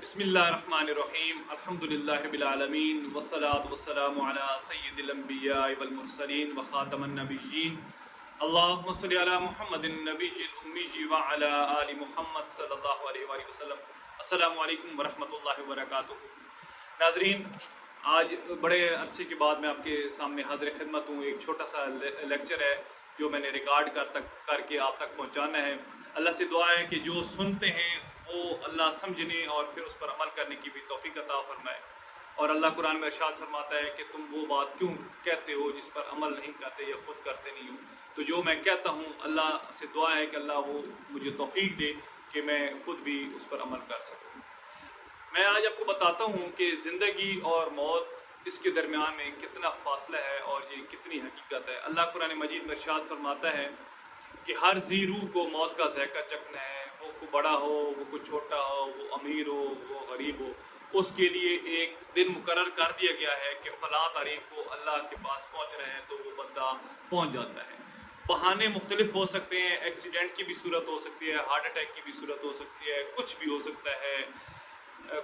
بسم اللہ الرحمن الرحیم الحمدللہ رب العالمین والصلاة والسلام علی سید الانبیاء والمرسلین وخاتم النبیین اللہم صلی علی محمد النبی الامی وعلی آل محمد صلی اللہ علیہ وآلہ وسلم۔ السلام علیکم ورحمۃ اللہ وبرکاتہ۔ ناظرین، آج بڑے عرصے کے بعد میں آپ کے سامنے حاضر خدمت ہوں۔ ایک چھوٹا سا لیکچر ہے جو میں نے ریکارڈ کر کے آپ تک پہنچانا ہے۔ اللہ سے دعا ہے کہ جو سنتے ہیں وہ اللہ سمجھنے اور پھر اس پر عمل کرنے کی بھی توفیق عطا فرمائے۔ اور اللہ قرآن میں ارشاد فرماتا ہے کہ تم وہ بات کیوں کہتے ہو جس پر عمل نہیں کرتے یا خود کرتے نہیں ہو۔ تو جو میں کہتا ہوں اللہ سے دعا ہے کہ اللہ وہ مجھے توفیق دے کہ میں خود بھی اس پر عمل کر سکوں۔ میں آج آپ کو بتاتا ہوں کہ زندگی اور موت اس کے درمیان میں کتنا فاصلہ ہے اور یہ کتنی حقیقت ہے۔ اللہ قرآن مجید میں ارشاد فرماتا ہے کہ ہر ذی روح کو موت کا ذائقہ چکھنا ہے، وہ کوئی بڑا ہو، وہ کوئی چھوٹا ہو، وہ امیر ہو، وہ غریب ہو، اس کے لیے ایک دن مقرر کر دیا گیا ہے کہ فلاں تاریخ کو اللہ کے پاس پہنچ رہے ہیں تو وہ بندہ پہنچ جاتا ہے۔ بہانے مختلف ہو سکتے ہیں، ایکسیڈنٹ کی بھی صورت ہو سکتی ہے، ہارٹ اٹیک کی بھی صورت ہو سکتی ہے، کچھ بھی ہو سکتا ہے،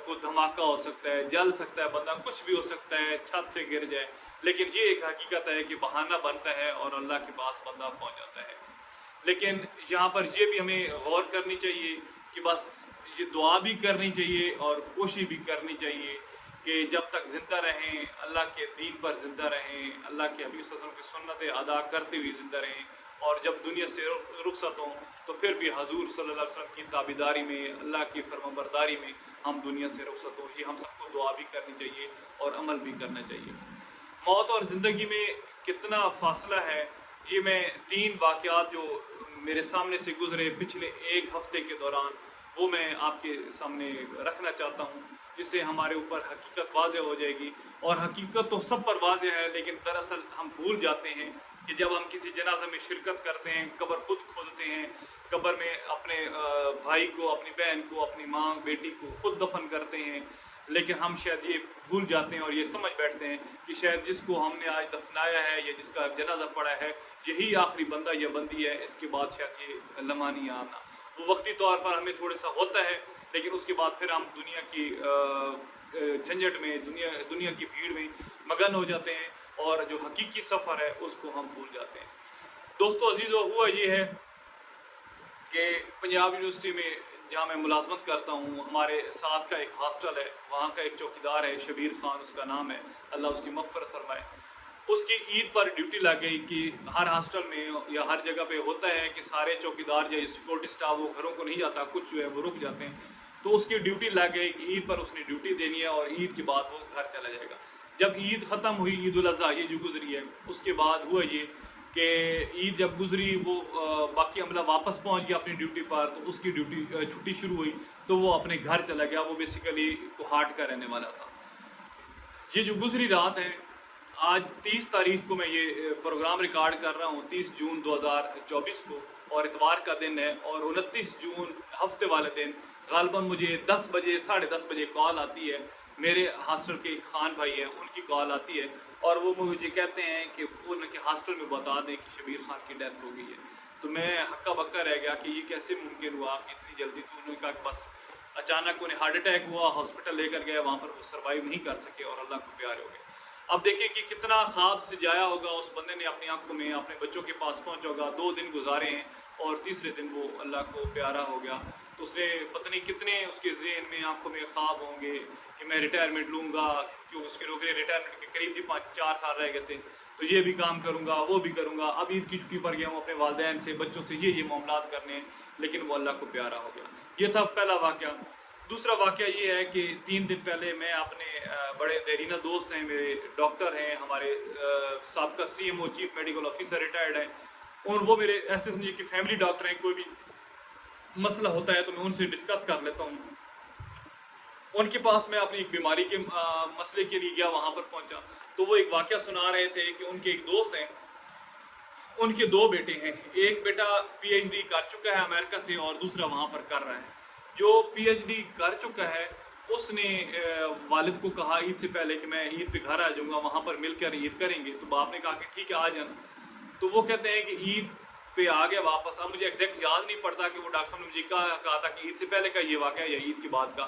کوئی دھماکہ ہو سکتا ہے، جل سکتا ہے بندہ، کچھ بھی ہو سکتا ہے، چھت سے گر جائے، لیکن یہ ایک حقیقت ہے کہ بہانہ بنتا ہے اور اللہ کے پاس بندہ پہنچ جاتا ہے۔ لیکن یہاں پر یہ بھی ہمیں غور کرنی چاہیے کہ بس یہ دعا بھی کرنی چاہیے اور کوشش بھی کرنی چاہیے کہ جب تک زندہ رہیں اللہ کے دین پر زندہ رہیں، اللہ کے حبیب صلی اللہ علیہ وسلم کی سنتیں ادا کرتے ہوئے زندہ رہیں، اور جب دنیا سے رخصت ہوں تو پھر بھی حضور صلی اللہ علیہ وسلم کی تابعداری میں، اللہ کی فرمانبرداری میں ہم دنیا سے رخصت ہوں۔ یہ ہم سب کو دعا بھی کرنی چاہیے اور عمل بھی کرنا چاہیے۔ موت اور زندگی میں کتنا فاصلہ ہے، یہ میں 3 واقعات جو میرے سامنے سے گزرے پچھلے ایک ہفتے کے دوران وہ میں آپ کے سامنے رکھنا چاہتا ہوں، جس سے ہمارے اوپر حقیقت واضح ہو جائے گی۔ اور حقیقت تو سب پر واضح ہے، لیکن دراصل ہم بھول جاتے ہیں کہ جب ہم کسی جنازہ میں شرکت کرتے ہیں، قبر خود کھودتے ہیں، قبر میں اپنے بھائی کو، اپنی بہن کو، اپنی ماں بیٹی کو خود دفن کرتے ہیں، لیکن ہم شاید یہ بھول جاتے ہیں اور یہ سمجھ بیٹھتے ہیں کہ شاید جس کو ہم نے آج دفنایا ہے یا جس کا جنازہ پڑا ہے یہی آخری بندہ یا بندی ہے، اس کے بعد شاید یہ لمحہ نہیں آنا۔ وہ وقتی طور پر ہمیں تھوڑا سا ہوتا ہے، لیکن اس کے بعد پھر ہم دنیا کی جھنجھٹ میں، دنیا کی بھیڑ میں مگن ہو جاتے ہیں اور جو حقیقی سفر ہے اس کو ہم بھول جاتے ہیں۔ دوستو عزیزو، ہوا یہ ہے کہ پنجاب یونیورسٹی میں جہاں میں ملازمت کرتا ہوں، ہمارے ساتھ کا ایک ہاسٹل ہے، وہاں کا ایک چوکیدار ہے، شبیر خان اس کا نام ہے، اللہ اس کی مغفرت فرمائے۔ اس کی عید پر ڈیوٹی لگ گئی کہ ہر ہاسٹل میں یا ہر جگہ پہ ہوتا ہے کہ سارے چوکیدار یا سیکورٹی سٹاف وہ گھروں کو نہیں جاتا، کچھ جو ہے وہ رک جاتے ہیں، تو اس کی ڈیوٹی لگ گئی کہ عید پر اس نے ڈیوٹی دینی ہے اور عید کے بعد وہ گھر چلا جائے گا۔ جب عید ختم ہوئی، عید الاضحیٰ یہ جو گزری ہے، اس کے بعد ہوا یہ کہ عید جب گزری وہ باقی عملہ واپس پہنچ گیا اپنی ڈیوٹی پر، تو اس کی چھٹی شروع ہوئی تو وہ اپنے گھر چلا گیا۔ وہ بیسیکلی کوہاٹ کا رہنے والا تھا۔ یہ جو گزری رات ہے، آج 30 تاریخ کو میں یہ پروگرام ریکارڈ کر رہا ہوں، 30 جون 2024 کو، اور اتوار کا دن ہے، اور 29 جون ہفتے والے دن غالباً مجھے 10 بجے 10:30 بجے کال آتی ہے، میرے ہاسٹل کے ایک خان بھائی ہیں ان کی کال آتی ہے، اور وہ مجھے کہتے ہیں کہ ان کے ہاسٹل میں بتا دیں کہ شبیر خان کی ڈیتھ ہو گئی ہے۔ تو میں ہکا بکا رہ گیا کہ یہ کیسے ممکن ہوا کہ اتنی جلدی؟ تو انہوں نے کہا کہ بس اچانک انہیں ہارٹ اٹیک ہوا، ہاسپٹل لے کر گئے، وہاں پر وہ سروائیو نہیں کر سکے اور اللہ کو پیارے ہو گئے۔ اب دیکھیں کہ کتنا خواب سے جایا ہوگا اس بندے نے، اپنی آنکھوں میں اپنے بچوں کے پاس پہنچا ہوگا، 2 دن گزارے ہیں اور تیسرے دن وہ اللہ کو پیارا ہو گیا۔ تو اس نے پتہ نہیں کتنے اس کے ذہن میں، آنکھوں میں خواب ہوں گے کہ میں ریٹائرمنٹ لوں گا، کیوں اس کے لوگ ریٹائرمنٹ کے قریب تھی، 4 سال رہ گئے تھے، تو یہ بھی کام کروں گا، وہ بھی کروں گا، اب عید کی چھٹی پر گیا ہوں اپنے والدین سے، بچوں سے یہ معاملات کرنے ہیں، لیکن وہ اللہ کو پیارا ہو گیا۔ یہ تھا پہلا واقعہ۔ دوسرا واقعہ یہ ہے کہ 3 دن پہلے میں اپنے بڑے دیرینہ دوست ہیں، میرے ڈاکٹر ہیں، ہمارے سابقہ CMO chief medical officer retired ہیں، اور وہ میرے ایسے سمجھے کہ فیملی ڈاکٹر ہیں، کوئی بھی مسئلہ ہوتا ہے تو میں ان سے ڈسکس کر لیتا ہوں۔ ان کے پاس میں اپنی ایک بیماری کے مسئلے کے لیے گیا، وہاں پر پہنچا تو وہ ایک واقعہ سنا رہے تھے کہ ان کے ایک دوست ہیں، ان کے 2 بیٹے ہیں، ایک بیٹا PhD کر چکا ہے امریکہ سے اور دوسرا وہاں پر کر رہا ہے۔ جو PhD کر چکا ہے اس نے والد کو کہا عید سے پہلے کہ میں عید پہ گھر آ جاؤں گا، وہاں پر مل کر عید کریں گے، تو باپ نے کہا کہ ٹھیک ہے آ جانا۔ تو وہ کہتے ہیں کہ عید پہ آ گیا واپس۔ اب مجھے ایگزیکٹ یاد نہیں پڑتا کہ وہ ڈاکٹر صاحب نے مجھے کہا تھا کہ عید سے پہلے کا یہ واقعہ یا عید کے بعد کا،